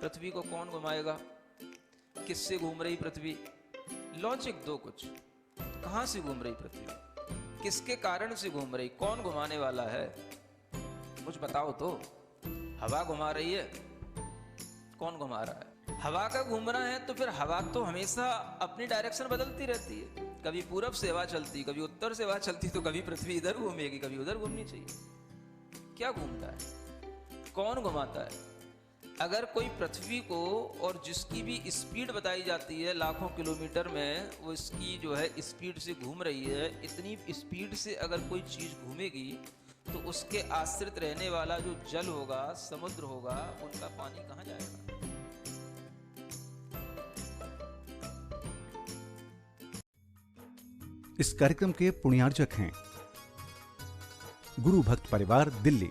पृथ्वी को कौन घुमाएगा? किससे घूम रही पृथ्वी? लॉजिक दो कुछ। कहां से घूम रही पृथ्वी? किसके कारण से घूम रही? कौन घुमाने वाला है? कुछ बताओ तो। हवा घुमा रही है? कौन घुमा रहा है? हवा का घूमना है तो फिर हवा तो हमेशा अपनी डायरेक्शन बदलती रहती है। कभी पूरब से हवा चलती, कभी उत्तर से हवा चलती, तो कभी पृथ्वी इधर घूमेगी, कभी उधर घूमनी चाहिए। क्या घूमता है? कौन घुमाता है? अगर कोई पृथ्वी को, और जिसकी भी स्पीड बताई जाती है लाखों किलोमीटर में, वो इसकी जो है स्पीड से घूम रही है, इतनी स्पीड से अगर कोई चीज घूमेगी तो उसके आश्रित रहने वाला जो जल होगा, समुद्र होगा, उनका पानी कहाँ जाएगा? इस कार्यक्रम के पुण्यार्जक हैं गुरु भक्त परिवार, दिल्ली।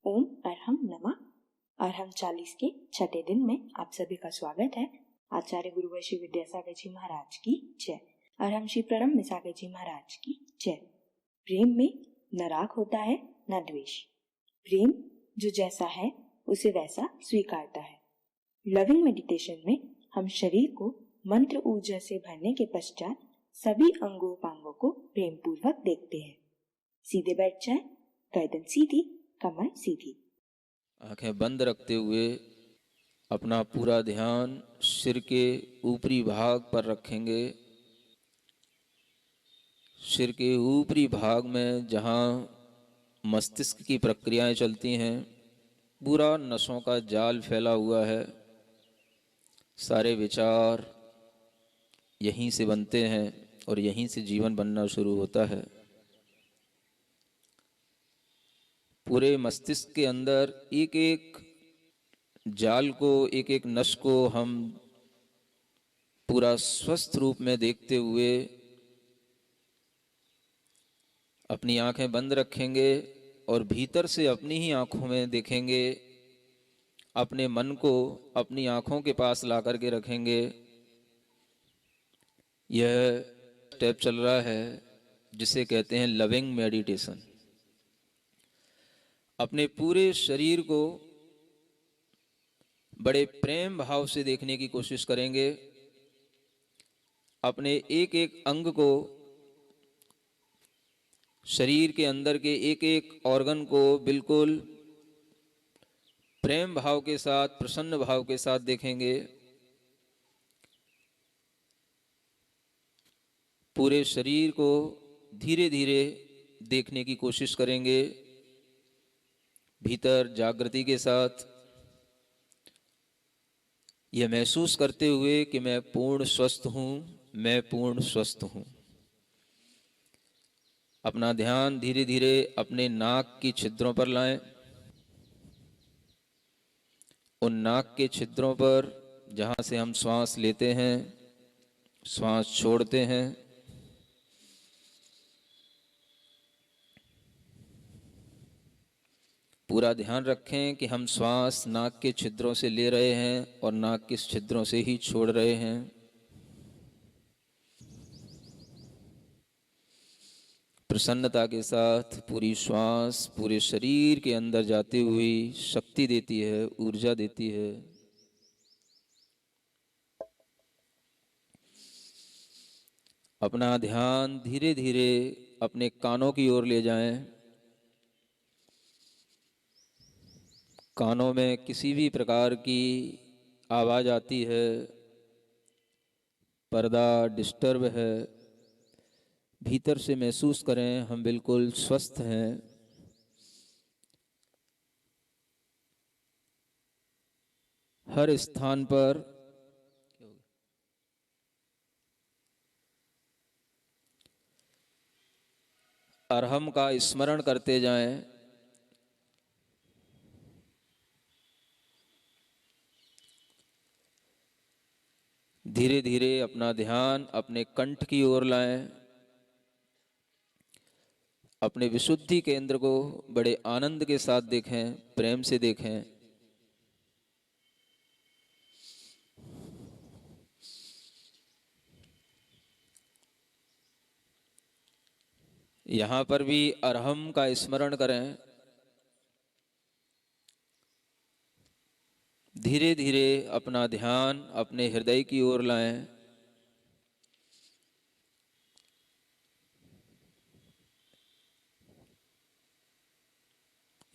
ओम अरहम नमः। अरहम 40 के छठे दिन में आप सभी का स्वागत है। आचार्य गुरुवैश्य विद्यासागर जी महाराज की जय। अरहम श्री प्रणम मिसागर जी महाराज की जय। प्रेम में न राग होता है न द्वेष। प्रेम जो जैसा है उसे वैसा स्वीकारता है। लविंग मेडिटेशन में हम शरीर को मंत्र ऊर्जा से भरने के पश्चात सभी अंगों को प्रेम पूर्वक देखते हैं। सीधे बैठ जाएं, गर्दन सीधी, कमर सीधी। आंखें बंद रखते हुए अपना पूरा ध्यान सिर के ऊपरी भाग पर रखेंगे। सिर के ऊपरी भाग में जहाँ मस्तिष्क की प्रक्रियाएं चलती हैं, पूरा नसों का जाल फैला हुआ है। सारे विचार यहीं से बनते हैं और यहीं से जीवन बनना शुरू होता है। पूरे मस्तिष्क के अंदर एक एक जाल को, एक एक नस को हम पूरा स्वस्थ रूप में देखते हुए अपनी आंखें बंद रखेंगे और भीतर से अपनी ही आंखों में देखेंगे। अपने मन को अपनी आंखों के पास ला करके रखेंगे। यह स्टेप चल रहा है जिसे कहते हैं लविंग मेडिटेशन। अपने पूरे शरीर को बड़े प्रेम भाव से देखने की कोशिश करेंगे। अपने एक एक अंग को, शरीर के अंदर के एक एक ऑर्गन को बिल्कुल प्रेम भाव के साथ, प्रसन्न भाव के साथ देखेंगे। पूरे शरीर को धीरे धीरे देखने की कोशिश करेंगे, भीतर जागृति के साथ, यह महसूस करते हुए कि मैं पूर्ण स्वस्थ हूँ, मैं पूर्ण स्वस्थ हूँ। अपना ध्यान धीरे धीरे अपने नाक की छिद्रों पर लाएं। उन नाक के छिद्रों पर जहाँ से हम श्वास लेते हैं, श्वास छोड़ते हैं, पूरा ध्यान रखें कि हम श्वास नाक के छिद्रों से ले रहे हैं और नाक के छिद्रों से ही छोड़ रहे हैं। प्रसन्नता के साथ पूरी श्वास पूरे शरीर के अंदर जाती हुई शक्ति देती है, ऊर्जा देती है। अपना ध्यान धीरे धीरे अपने कानों की ओर ले जाएं। कानों में किसी भी प्रकार की आवाज़ आती है, पर्दा डिस्टर्ब है, भीतर से महसूस करें हम बिल्कुल स्वस्थ हैं। हर स्थान पर अरहम का स्मरण करते जाएं। धीरे धीरे अपना ध्यान अपने कंठ की ओर लाएं। अपने विशुद्धि केंद्र को बड़े आनंद के साथ देखें, प्रेम से देखें। यहाँ पर भी अरहम का स्मरण करें। धीरे धीरे अपना ध्यान अपने हृदय की ओर लाएं।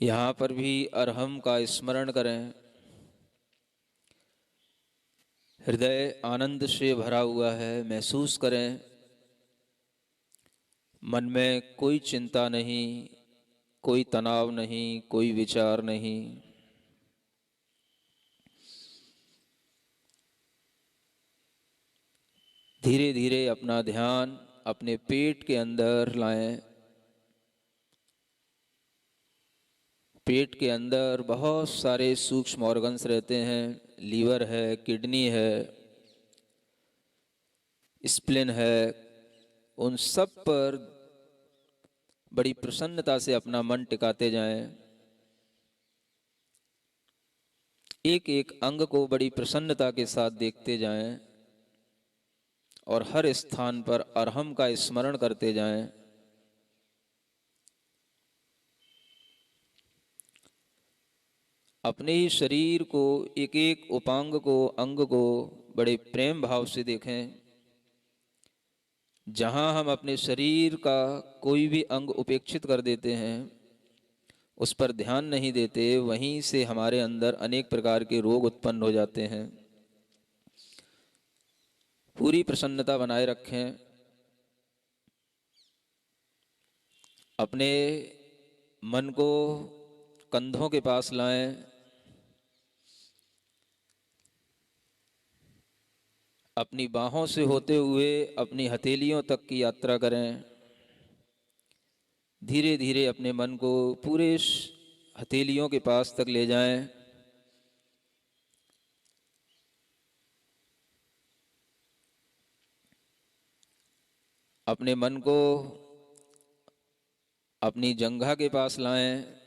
यहाँ पर भी अरहम का स्मरण करें। हृदय आनंद से भरा हुआ है, महसूस करें। मन में कोई चिंता नहीं, कोई तनाव नहीं, कोई विचार नहीं। धीरे धीरे अपना ध्यान अपने पेट के अंदर लाएं। पेट के अंदर बहुत सारे सूक्ष्म ऑर्गन्स रहते हैं। लीवर है, किडनी है, स्प्लिन है। उन सब पर बड़ी प्रसन्नता से अपना मन टिकाते जाएं। एक एक अंग को बड़ी प्रसन्नता के साथ देखते जाएं और हर स्थान पर अरहम का स्मरण करते जाएं। अपने ही शरीर को, एक एक उपांग को, अंग को बड़े प्रेम भाव से देखें। जहां हम अपने शरीर का कोई भी अंग उपेक्षित कर देते हैं, उस पर ध्यान नहीं देते, वहीं से हमारे अंदर अनेक प्रकार के रोग उत्पन्न हो जाते हैं। पूरी प्रसन्नता बनाए रखें। अपने मन को कंधों के पास लाएं। अपनी बाहों से होते हुए अपनी हथेलियों तक की यात्रा करें। धीरे धीरे अपने मन को पूरे हथेलियों के पास तक ले जाएं। अपने मन को अपनी जंघा के पास लाएं।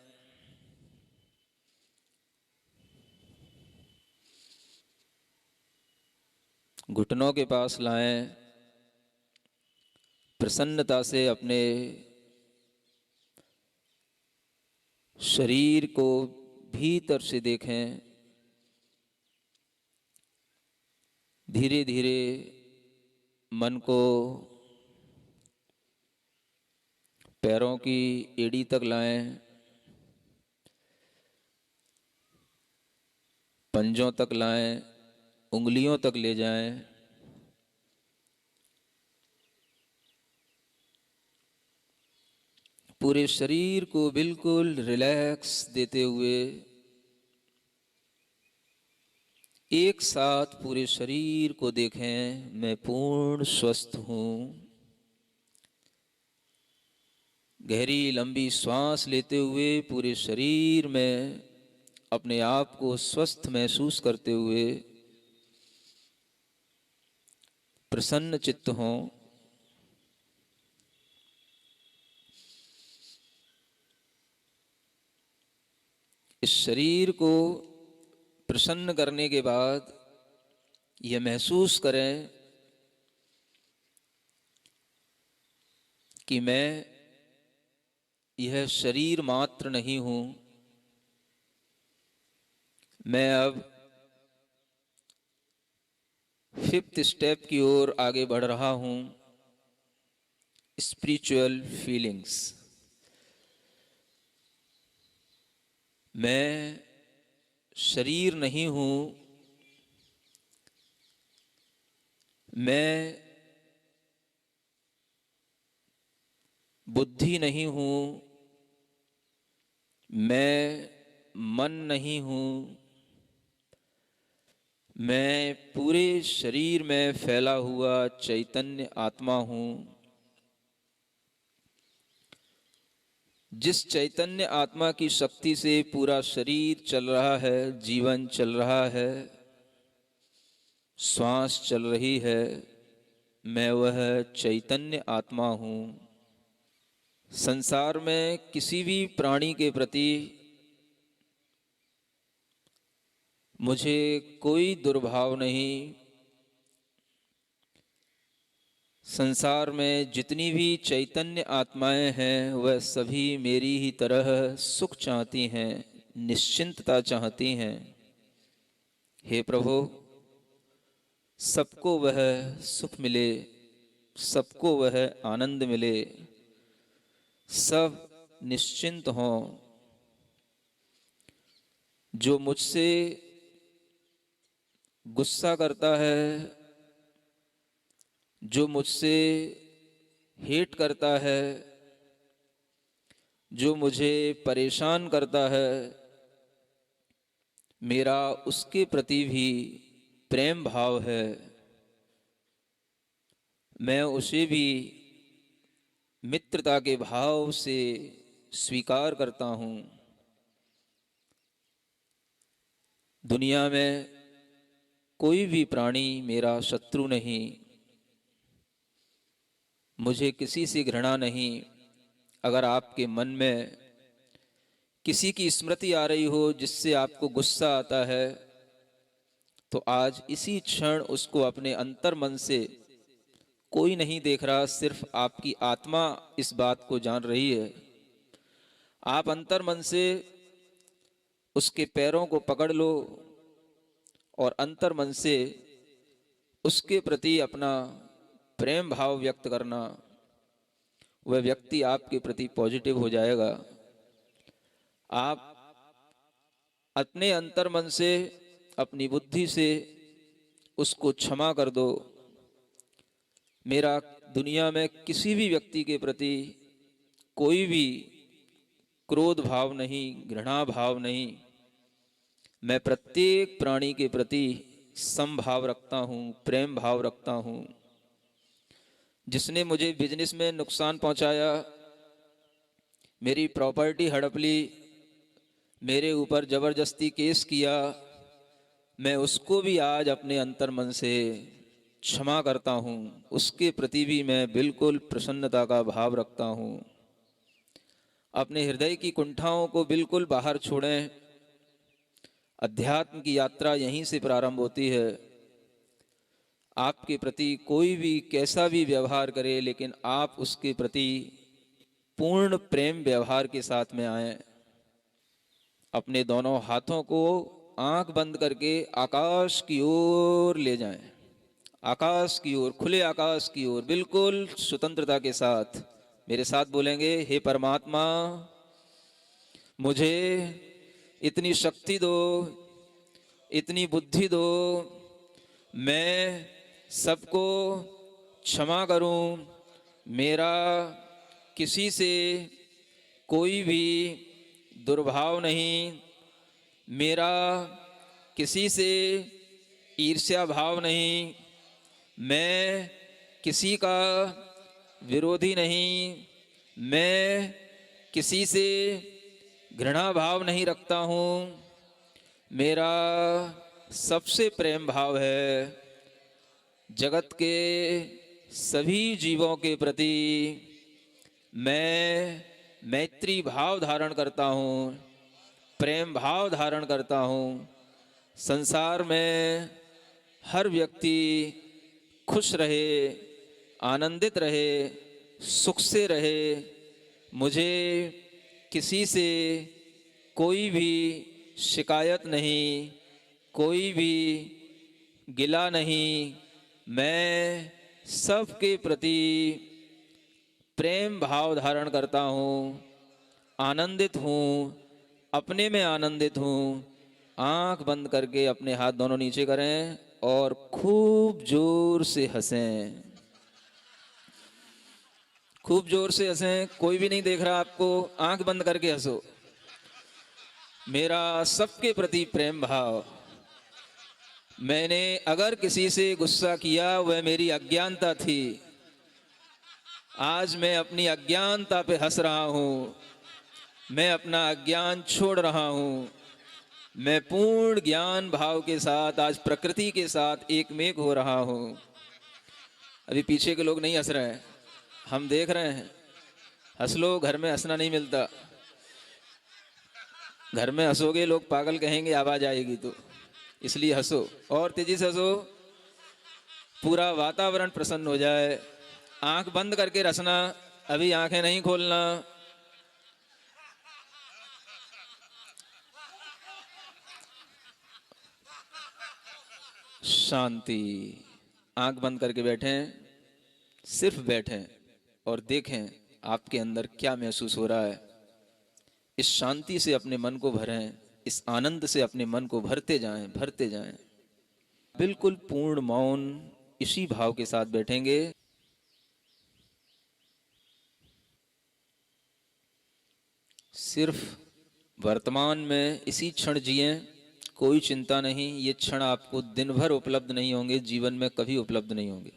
घुटनों के पास लाएं। प्रसन्नता से अपने शरीर को भीतर से देखें। धीरे धीरे मन को पैरों की एड़ी तक लाएं, पंजों तक लाएं, उंगलियों तक ले जाएं। पूरे शरीर को बिल्कुल रिलैक्स देते हुए एक साथ पूरे शरीर को देखें। मैं पूर्ण स्वस्थ हूं। गहरी लंबी श्वास लेते हुए पूरे शरीर में अपने आप को स्वस्थ महसूस करते हुए प्रसन्न चित्त हों। इस शरीर को प्रसन्न करने के बाद यह महसूस करें कि मैं यह शरीर मात्र नहीं हूं। मैं अब 5th स्टेप की ओर आगे बढ़ रहा हूं, स्पिरिचुअल फीलिंग्स। मैं शरीर नहीं हूं। मैं बुद्धि नहीं हूं। मैं मन नहीं हूं। मैं पूरे शरीर में फैला हुआ चैतन्य आत्मा हूं। जिस चैतन्य आत्मा की शक्ति से पूरा शरीर चल रहा है, जीवन चल रहा है, श्वास चल रही है, मैं वह चैतन्य आत्मा हूं। संसार में किसी भी प्राणी के प्रति मुझे कोई दुर्भाव नहीं, संसार में जितनी भी चैतन्य आत्माएं हैं वह सभी मेरी ही तरह सुख चाहती हैं, निश्चिंतता चाहती हैं। हे प्रभु, सबको वह सुख मिले, सबको वह आनंद मिले, सब निश्चिंत हों। जो मुझसे गुस्सा करता है, जो मुझसे हेट करता है, जो मुझे परेशान करता है, मेरा उसके प्रति भी प्रेम भाव है। मैं उसे भी मित्रता के भाव से स्वीकार करता हूँ। दुनिया में कोई भी प्राणी मेरा शत्रु नहीं, मुझे किसी से घृणा नहीं। अगर आपके मन में किसी की स्मृति आ रही हो जिससे आपको गुस्सा आता है, तो आज इसी क्षण उसको अपने अंतर मन से, कोई नहीं देख रहा, सिर्फ आपकी आत्मा इस बात को जान रही है, आप अंतर मन से उसके पैरों को पकड़ लो और अंतर मन से उसके प्रति अपना प्रेम भाव व्यक्त करना। वह व्यक्ति आपके प्रति पॉजिटिव हो जाएगा। आप अपने अंतर मन से, अपनी बुद्धि से उसको क्षमा कर दो। मेरा दुनिया में किसी भी व्यक्ति के प्रति कोई भी क्रोध भाव नहीं, घृणा भाव नहीं। मैं प्रत्येक प्राणी के प्रति समभाव रखता हूँ, प्रेम भाव रखता हूँ। जिसने मुझे बिजनेस में नुकसान पहुंचाया, मेरी प्रॉपर्टी हड़प ली, मेरे ऊपर जबरदस्ती केस किया, मैं उसको भी आज अपने अंतर मन से क्षमा करता हूँ। उसके प्रति भी मैं बिल्कुल प्रसन्नता का भाव रखता हूँ। अपने हृदय की कुंठाओं को बिल्कुल बाहर छोड़ें। अध्यात्म की यात्रा यहीं से प्रारंभ होती है। आपके प्रति कोई भी कैसा भी व्यवहार करे, लेकिन आप उसके प्रति पूर्ण प्रेम व्यवहार के साथ में आएं। अपने दोनों हाथों को आंख बंद करके आकाश की ओर ले जाएं, आकाश की ओर, खुले आकाश की ओर, बिल्कुल स्वतंत्रता के साथ। मेरे साथ बोलेंगे, हे परमात्मा, मुझे इतनी शक्ति दो, इतनी बुद्धि दो, मैं सबको क्षमा करूं। मेरा किसी से कोई भी दुर्भाव नहीं, मेरा किसी से ईर्ष्या भाव नहीं, मैं किसी का विरोधी नहीं, मैं किसी से घृणा भाव नहीं रखता हूँ। मेरा सबसे प्रेम भाव है। जगत के सभी जीवों के प्रति मैं मैत्री भाव धारण करता हूँ, प्रेम भाव धारण करता हूँ। संसार में हर व्यक्ति खुश रहे, आनंदित रहे, सुख से रहे। मुझे किसी से कोई भी शिकायत नहीं, कोई भी गिला नहीं। मैं सबके प्रति प्रेम भाव धारण करता हूँ, आनंदित हूँ, अपने में आनंदित हूँ। आंख बंद करके अपने हाथ दोनों नीचे करें और खूब जोर से हंसें, खूब जोर से हंसें। कोई भी नहीं देख रहा आपको, आंख बंद करके हंसो। मेरा सबके प्रति प्रेम भाव। मैंने अगर किसी से गुस्सा किया, वह मेरी अज्ञानता थी। आज मैं अपनी अज्ञानता पे हंस रहा हूँ। मैं अपना अज्ञान छोड़ रहा हूँ। मैं पूर्ण ज्ञान भाव के साथ आज प्रकृति के साथ एकमेक हो रहा हूँ। अभी पीछे के लोग नहीं हंस रहे हैं, हम देख रहे हैं। हंस लो, घर में हंसना नहीं मिलता। घर में हंसोगे लोग पागल कहेंगे, आवाज आएगी तो, इसलिए हंसो और तेजी से हंसो। पूरा वातावरण प्रसन्न हो जाए। आंख बंद करके रचना, अभी आंखें नहीं खोलना। शांति। आंख बंद करके बैठें, सिर्फ बैठें और देखें आपके अंदर क्या महसूस हो रहा है। इस शांति से अपने मन को भरें, इस आनंद से अपने मन को भरते जाएं, भरते जाएं। बिल्कुल पूर्ण मौन, इसी भाव के साथ बैठेंगे। सिर्फ वर्तमान में इसी क्षण जिएं, कोई चिंता नहीं। ये क्षण आपको दिन भर उपलब्ध नहीं होंगे, जीवन में कभी उपलब्ध नहीं होंगे।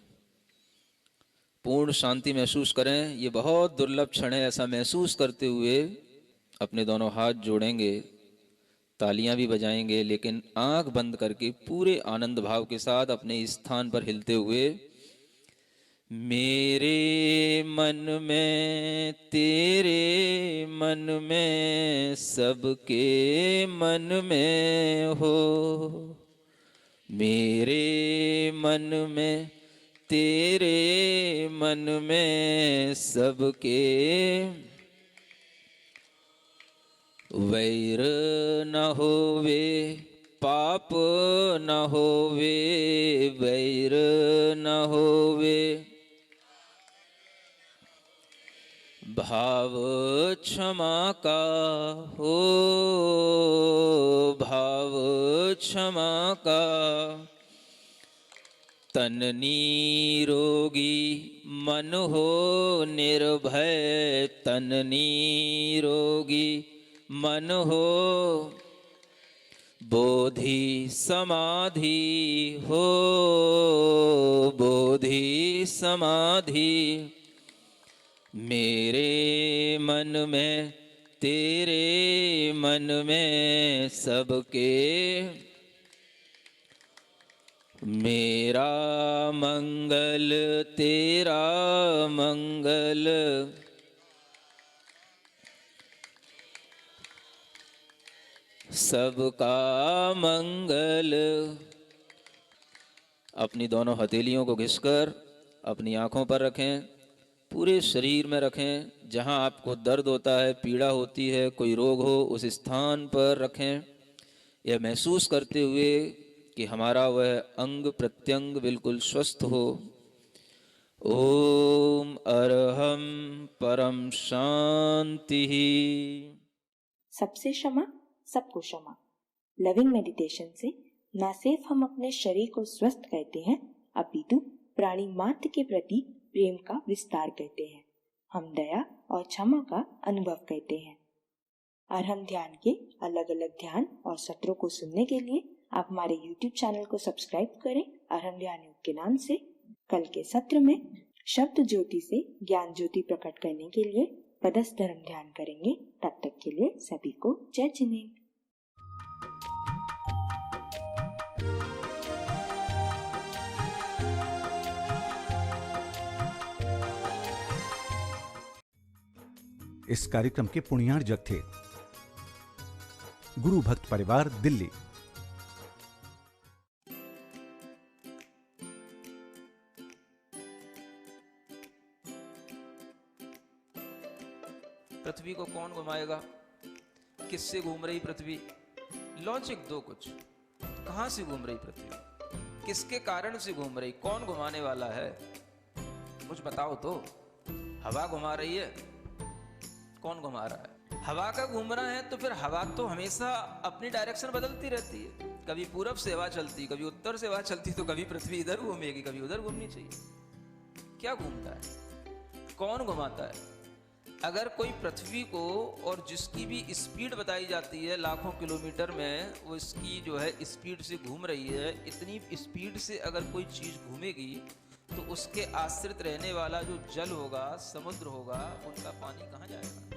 पूर्ण शांति महसूस करें, ये बहुत दुर्लभ क्षण है। ऐसा महसूस करते हुए अपने दोनों हाथ जोड़ेंगे, तालियां भी बजाएंगे, लेकिन आंख बंद करके पूरे आनंद भाव के साथ अपने स्थान पर हिलते हुए, मेरे मन में तेरे मन में सबके मन में हो, मेरे मन में तेरे मन में सबके, वैर न होवे पाप न होवे, वैर न होवे, भाव क्षमा का हो, भाव क्षमा का, तन निरोगी मन हो निर्भय, तन निरोगी मन हो, बोधि समाधि हो, बोधि समाधि, मेरे मन में तेरे मन में सबके, मेरा मंगल तेरा मंगल, सबका मंगल। अपनी दोनों हथेलियों को घिसकर अपनी आंखों पर रखें, पूरे शरीर में रखें। जहां आपको दर्द होता है, पीड़ा होती है, कोई रोग हो, उस स्थान पर रखें। यह महसूस करते हुए कि हमारा वह अंग प्रत्यंग बिल्कुल स्वस्थ हो। ओम अरहम परम शांति। सबसे क्षमा सबको क्षमा। लविंग मेडिटेशन से न सिर्फ हम अपने शरीर को स्वस्थ करते हैं, अपितु प्राणी मात्र के प्रति प्रेम का विस्तार करते हैं। हम दया और क्षमा का अनुभव करते हैं। और हम ध्यान के अलग अलग ध्यान और सत्रों को सुनने के लिए आप हमारे YouTube चैनल को सब्सक्राइब करें। और हम ध्यान योग के नाम से कल के सत्र में शब्द ज्योति से ज्ञान ज्योति प्रकट करने के लिए पदस्थ धर्म ध्यान करेंगे। तब तक के लिए सभी को जय जिनेन्द्र। इस कार्यक्रम के पुण्यार्जक थे गुरु भक्त परिवार, दिल्ली। पृथ्वी को कौन घुमाएगा? किससे घूम रही पृथ्वी? लॉजिक दो कुछ। कहां से घूम रही पृथ्वी? किसके कारण से घूम रही? कौन घुमाने वाला है? कुछ बताओ तो। हवा घुमा रही है? कौन घुमा रहा है? हवा का घूमना है तो फिर हवा तो हमेशा अपनी डायरेक्शन बदलती रहती है। कभी पूरब से हवा चलती, कभी उत्तर से हवा चलती, तो कभी पृथ्वी इधर घूमेगी, कभी उधर घूमनी चाहिए। क्या घूमता है? कौन घुमाता है? अगर कोई पृथ्वी को, और जिसकी भी स्पीड बताई जाती है लाखों किलोमीटर में, वो इसकी जो है स्पीड से घूम रही है, इतनी स्पीड से अगर कोई चीज घूमेगी तो उसके आश्रित रहने वाला जो जल होगा, समुद्र होगा, उनका पानी कहाँ जाएगा?